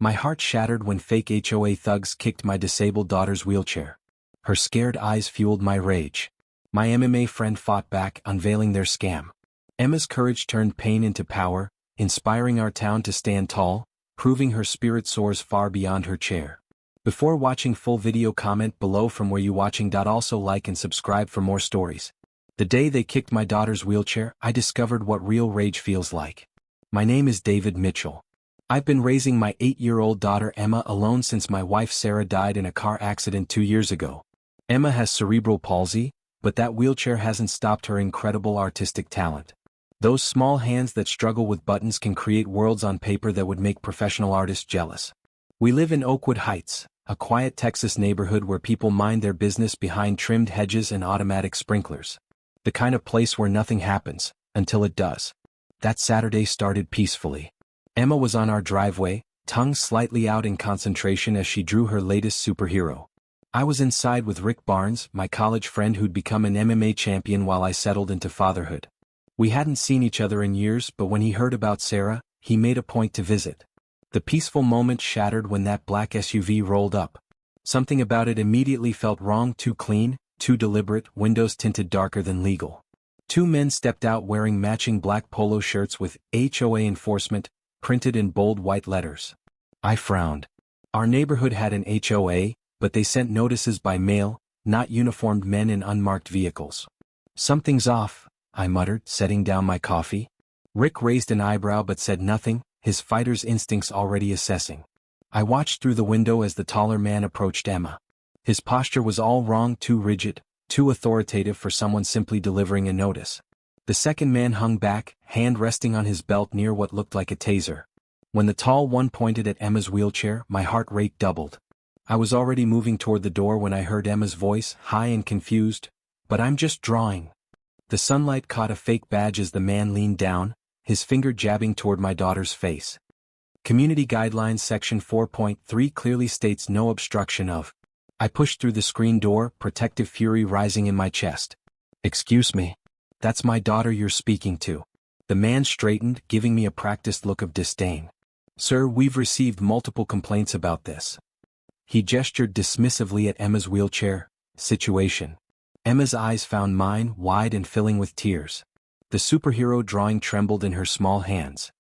My heart shattered when fake HOA thugs kicked my disabled daughter's wheelchair. Her scared eyes fueled my rage. My MMA friend fought back, unveiling their scam. Emma's courage turned pain into power, inspiring our town to stand tall, proving her spirit soars far beyond her chair. Before watching full video, comment below from where you watching. Also like and subscribe for more stories. The day they kicked my daughter's wheelchair, I discovered what real rage feels like. My name is David Mitchell. I've been raising my 8-year-old daughter Emma alone since my wife Sarah died in a car accident 2 years ago. Emma has cerebral palsy, but that wheelchair hasn't stopped her incredible artistic talent. Those small hands that struggle with buttons can create worlds on paper that would make professional artists jealous. We live in Oakwood Heights, a quiet Texas neighborhood where people mind their business behind trimmed hedges and automatic sprinklers. The kind of place where nothing happens, until it does. That Saturday started peacefully. Emma was on our driveway, tongue slightly out in concentration as she drew her latest superhero. I was inside with Rick Barnes, my college friend who'd become an MMA champion while I settled into fatherhood. We hadn't seen each other in years, but when he heard about Sarah, he made a point to visit. The peaceful moment shattered when that black SUV rolled up. Something about it immediately felt wrong, too clean, too deliberate, windows tinted darker than legal. 2 men stepped out wearing matching black polo shirts with HOA enforcement printed in bold white letters. I frowned. Our neighborhood had an HOA, but they sent notices by mail, not uniformed men in unmarked vehicles. Something's off, I muttered, setting down my coffee. Rick raised an eyebrow but said nothing, his fighter's instincts already assessing. I watched through the window as the taller man approached Emma. His posture was all wrong, too rigid, too authoritative for someone simply delivering a notice. The second man hung back, hand resting on his belt near what looked like a taser. When the tall one pointed at Emma's wheelchair, my heart rate doubled. I was already moving toward the door when I heard Emma's voice, high and confused. "But I'm just drawing." The sunlight caught a fake badge as the man leaned down, his finger jabbing toward my daughter's face. Community Guidelines Section 4.3 clearly states no obstruction of. I pushed through the screen door, protective fury rising in my chest. "Excuse me. That's my daughter you're speaking to." The man straightened, giving me a practiced look of disdain. "Sir, we've received multiple complaints about this." He gestured dismissively at Emma's wheelchair situation. Emma's eyes found mine, wide and filling with tears. The superhero drawing trembled in her small hands.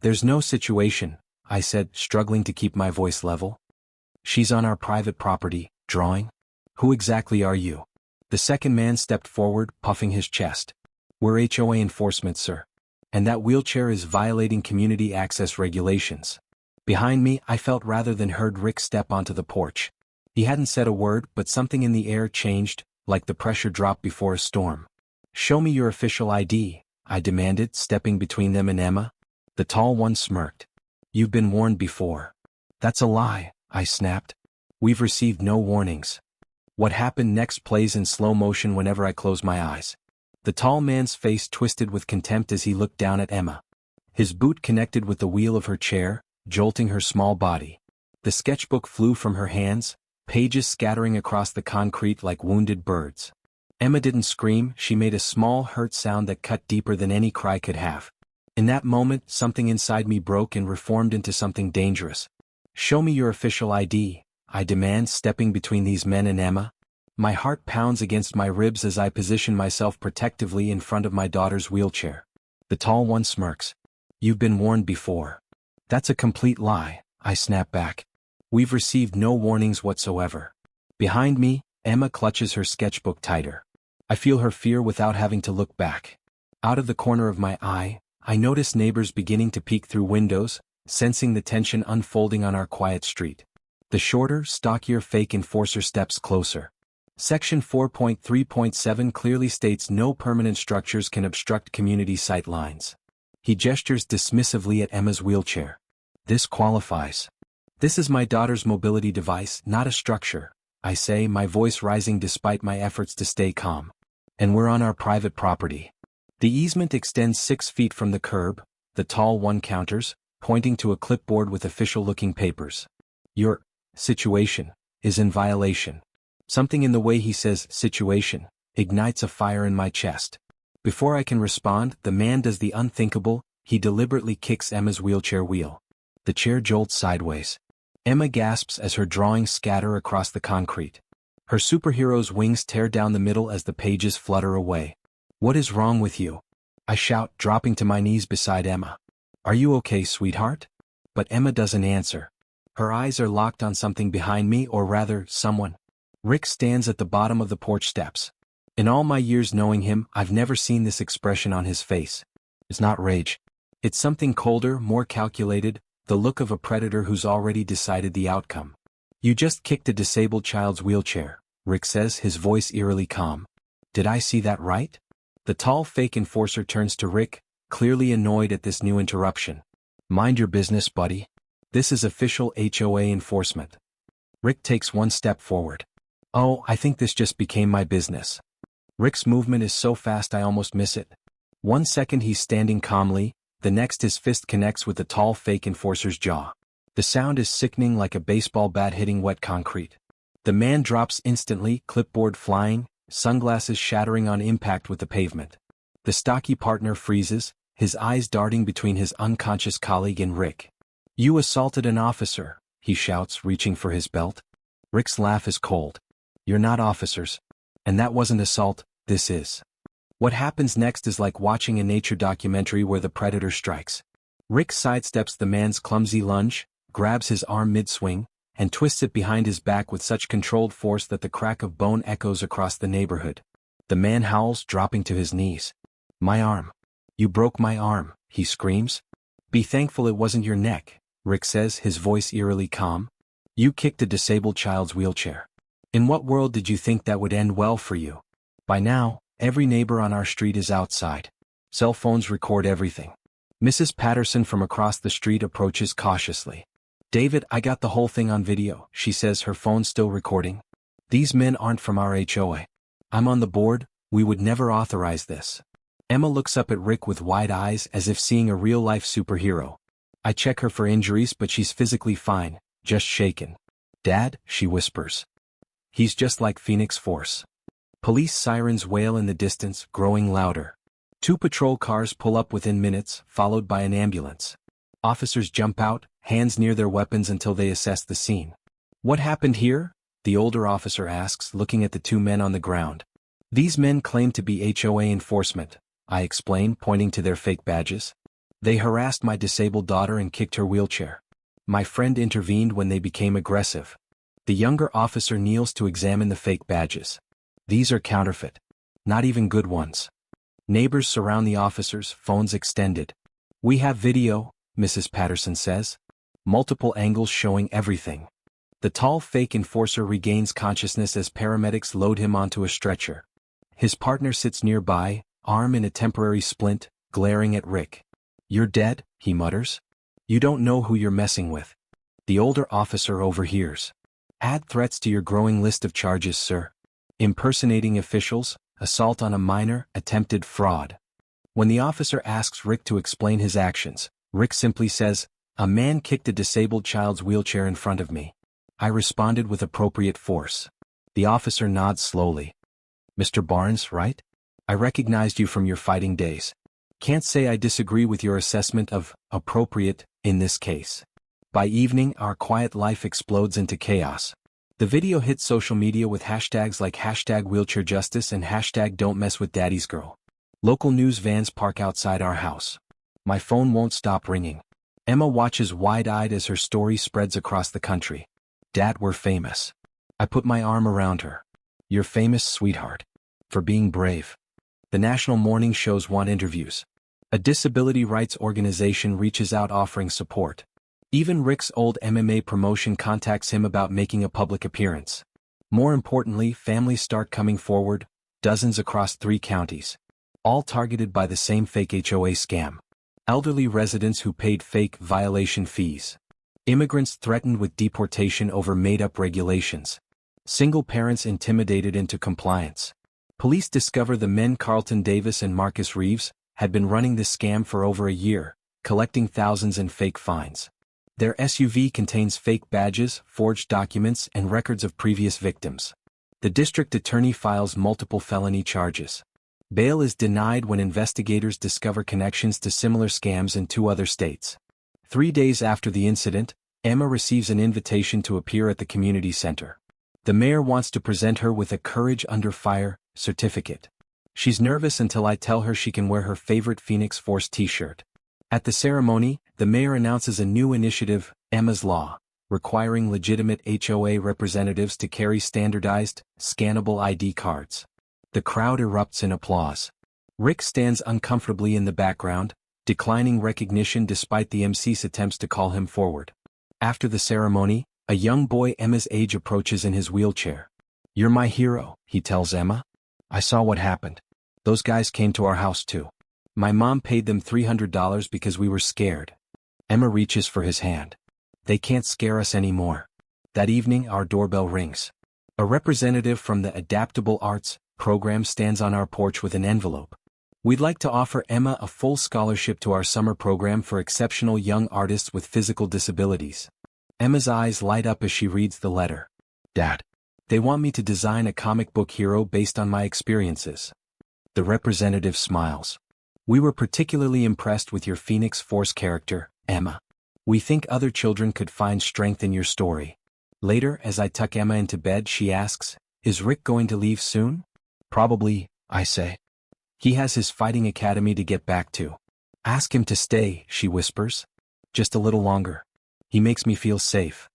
"There's no situation," I said, struggling to keep my voice level. "She's on our private property, drawing." "Who exactly are you?" The second man stepped forward, puffing his chest. "We're HOA enforcement, sir. And that wheelchair is violating community access regulations." Behind me, I felt rather than heard Rick step onto the porch. He hadn't said a word, but something in the air changed, like the pressure drop before a storm. "Show me your official ID," I demanded, stepping between them and Emma. The tall one smirked. "You've been warned before." "That's a lie," I snapped. "We've received no warnings." What happened next plays in slow motion whenever I close my eyes. The tall man's face twisted with contempt as he looked down at Emma. His boot connected with the wheel of her chair, jolting her small body. The sketchbook flew from her hands, pages scattering across the concrete like wounded birds. Emma didn't scream, she made a small hurt sound that cut deeper than any cry could have. In that moment, something inside me broke and reformed into something dangerous. "Show me your official ID," I demand, stepping between these men and Emma. My heart pounds against my ribs as I position myself protectively in front of my daughter's wheelchair. The tall one smirks. "You've been warned before." "That's a complete lie," I snap back. "We've received no warnings whatsoever." Behind me, Emma clutches her sketchbook tighter. I feel her fear without having to look back. Out of the corner of my eye, I notice neighbors beginning to peek through windows, sensing the tension unfolding on our quiet street. The shorter, stockier fake enforcer steps closer. Section 4.3.7 clearly states no permanent structures can obstruct community sight lines. He gestures dismissively at Emma's wheelchair. "This qualifies." "This is my daughter's mobility device, not a structure," I say, my voice rising despite my efforts to stay calm. "And we're on our private property." The easement extends 6 feet from the curb, the tall one counters, pointing to a clipboard with official-looking papers. "Your situation is in violation." Something in the way he says "situation" ignites a fire in my chest. Before I can respond, the man does the unthinkable, he deliberately kicks Emma's wheelchair wheel. The chair jolts sideways. Emma gasps as her drawings scatter across the concrete. Her superhero's wings tear down the middle as the pages flutter away. "What is wrong with you?" I shout, dropping to my knees beside Emma. "Are you okay, sweetheart?" But Emma doesn't answer. Her eyes are locked on something behind me, or rather, someone. Rick stands at the bottom of the porch steps. In all my years knowing him, I've never seen this expression on his face. It's not rage. It's something colder, more calculated, the look of a predator who's already decided the outcome. "You just kicked a disabled child's wheelchair," Rick says, his voice eerily calm. "Did I see that right?" The tall fake enforcer turns to Rick, clearly annoyed at this new interruption. "Mind your business, buddy. This is official HOA enforcement." Rick takes one step forward. "Oh, I think this just became my business." Rick's movement is so fast I almost miss it. 1 second he's standing calmly, the next his fist connects with the tall fake enforcer's jaw. The sound is sickening, like a baseball bat hitting wet concrete. The man drops instantly, clipboard flying, sunglasses shattering on impact with the pavement. The stocky partner freezes, his eyes darting between his unconscious colleague and Rick. "You assaulted an officer," he shouts, reaching for his belt. Rick's laugh is cold. "You're not officers. And that wasn't assault, this is." What happens next is like watching a nature documentary where the predator strikes. Rick sidesteps the man's clumsy lunge, grabs his arm mid-swing, and twists it behind his back with such controlled force that the crack of bone echoes across the neighborhood. The man howls, dropping to his knees. "My arm. You broke my arm," he screams. "Be thankful it wasn't your neck," Rick says, his voice eerily calm. "You kicked a disabled child's wheelchair. In what world did you think that would end well for you? By now, every neighbor on our street is outside. Cell phones record everything." Mrs. Patterson from across the street approaches cautiously. "David, I got the whole thing on video," she says, her phone still recording. "These men aren't from our HOA. I'm on the board, we would never authorize this." Emma looks up at Rick with wide eyes as if seeing a real-life superhero. I check her for injuries, but she's physically fine, just shaken. "Dad," she whispers. "He's just like Phoenix Force." Police sirens wail in the distance, growing louder. 2 patrol cars pull up within minutes, followed by an ambulance. Officers jump out, hands near their weapons until they assess the scene. "What happened here?" the older officer asks, looking at the 2 men on the ground. "These men claim to be HOA enforcement," I explain, pointing to their fake badges. "They harassed my disabled daughter and kicked her wheelchair. My friend intervened when they became aggressive." The younger officer kneels to examine the fake badges. "These are counterfeit. Not even good ones." Neighbors surround the officers, phones extended. "We have video," Mrs. Patterson says. "Multiple angles showing everything." The tall fake enforcer regains consciousness as paramedics load him onto a stretcher. His partner sits nearby, arm in a temporary splint, glaring at Rick. "You're dead," he mutters. "You don't know who you're messing with." The older officer overhears. "Add threats to your growing list of charges, sir. Impersonating officials, assault on a minor, attempted fraud." When the officer asks Rick to explain his actions, Rick simply says, "A man kicked a disabled child's wheelchair in front of me. I responded with appropriate force." The officer nods slowly. "Mr. Barnes, right? I recognized you from your fighting days. Can't say I disagree with your assessment of appropriate in this case." By evening, our quiet life explodes into chaos. The video hits social media with hashtags like #wheelchairjustice and #don'tmesswithdaddy'sgirl. Local news vans park outside our house. My phone won't stop ringing. Emma watches wide-eyed as her story spreads across the country. "Dad, we're famous." I put my arm around her. "You're famous, sweetheart. For being brave." The national morning shows want interviews. A disability rights organization reaches out offering support. Even Rick's old MMA promotion contacts him about making a public appearance. More importantly, families start coming forward, dozens across 3 counties. All targeted by the same fake HOA scam. Elderly residents who paid fake violation fees. Immigrants threatened with deportation over made-up regulations. Single parents intimidated into compliance. Police discover the men Carlton Davis and Marcus Reeves had been running this scam for over a year, collecting thousands in fake fines. Their SUV contains fake badges, forged documents, and records of previous victims. The district attorney files multiple felony charges. Bail is denied when investigators discover connections to similar scams in 2 other states. 3 days after the incident, Emma receives an invitation to appear at the community center. The mayor wants to present her with a Courage Under Fire certificate. She's nervous until I tell her she can wear her favorite Phoenix Force t-shirt. At the ceremony, the mayor announces a new initiative, Emma's Law, requiring legitimate HOA representatives to carry standardized, scannable ID cards. The crowd erupts in applause. Rick stands uncomfortably in the background, declining recognition despite the MC's attempts to call him forward. After the ceremony, a young boy Emma's age approaches in his wheelchair. "You're my hero," he tells Emma. "I saw what happened. Those guys came to our house too. My mom paid them $300 because we were scared." Emma reaches for his hand. "They can't scare us anymore." That evening our doorbell rings. A representative from the Adaptable Arts program stands on our porch with an envelope. "We'd like to offer Emma a full scholarship to our summer program for exceptional young artists with physical disabilities." Emma's eyes light up as she reads the letter. "Dad, they want me to design a comic book hero based on my experiences." The representative smiles. "We were particularly impressed with your Phoenix Force character, Emma. We think other children could find strength in your story." Later, as I tuck Emma into bed, she asks, "Is Rick going to leave soon?" "Probably," I say. "He has his fighting academy to get back to." "Ask him to stay," she whispers. "Just a little longer. He makes me feel safe."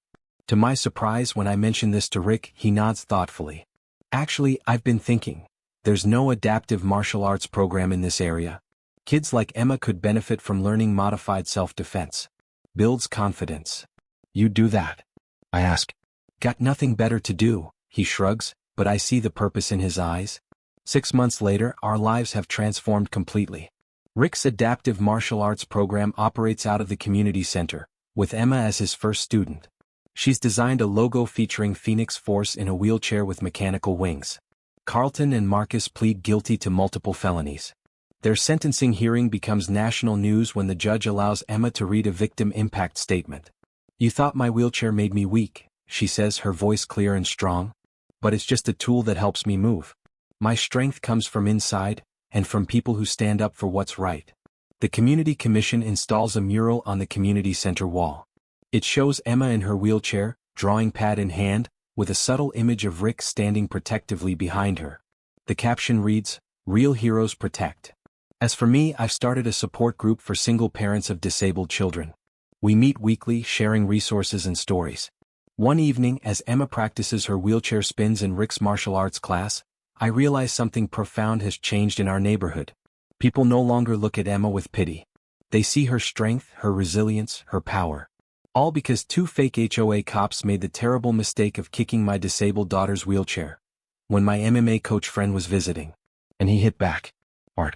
To my surprise, when I mention this to Rick, he nods thoughtfully. "Actually, I've been thinking. There's no adaptive martial arts program in this area. Kids like Emma could benefit from learning modified self-defense. Builds confidence." "You do that?" I ask. "Got nothing better to do," he shrugs, but I see the purpose in his eyes. 6 months later, our lives have transformed completely. Rick's adaptive martial arts program operates out of the community center, with Emma as his first student. She's designed a logo featuring Phoenix Force in a wheelchair with mechanical wings. Carlton and Marcus plead guilty to multiple felonies. Their sentencing hearing becomes national news when the judge allows Emma to read a victim impact statement. "You thought my wheelchair made me weak," she says, her voice clear and strong. "But it's just a tool that helps me move. My strength comes from inside, and from people who stand up for what's right." The Community Commission installs a mural on the community center wall. It shows Emma in her wheelchair, drawing pad in hand, with a subtle image of Rick standing protectively behind her. The caption reads, "Real Heroes Protect." As for me, I've started a support group for single parents of disabled children. We meet weekly, sharing resources and stories. One evening, as Emma practices her wheelchair spins in Rick's martial arts class, I realize something profound has changed in our neighborhood. People no longer look at Emma with pity. They see her strength, her resilience, her power. All because 2 fake HOA cops made the terrible mistake of kicking my disabled daughter's wheelchair when my MMA coach friend was visiting. And he hit back. Hard.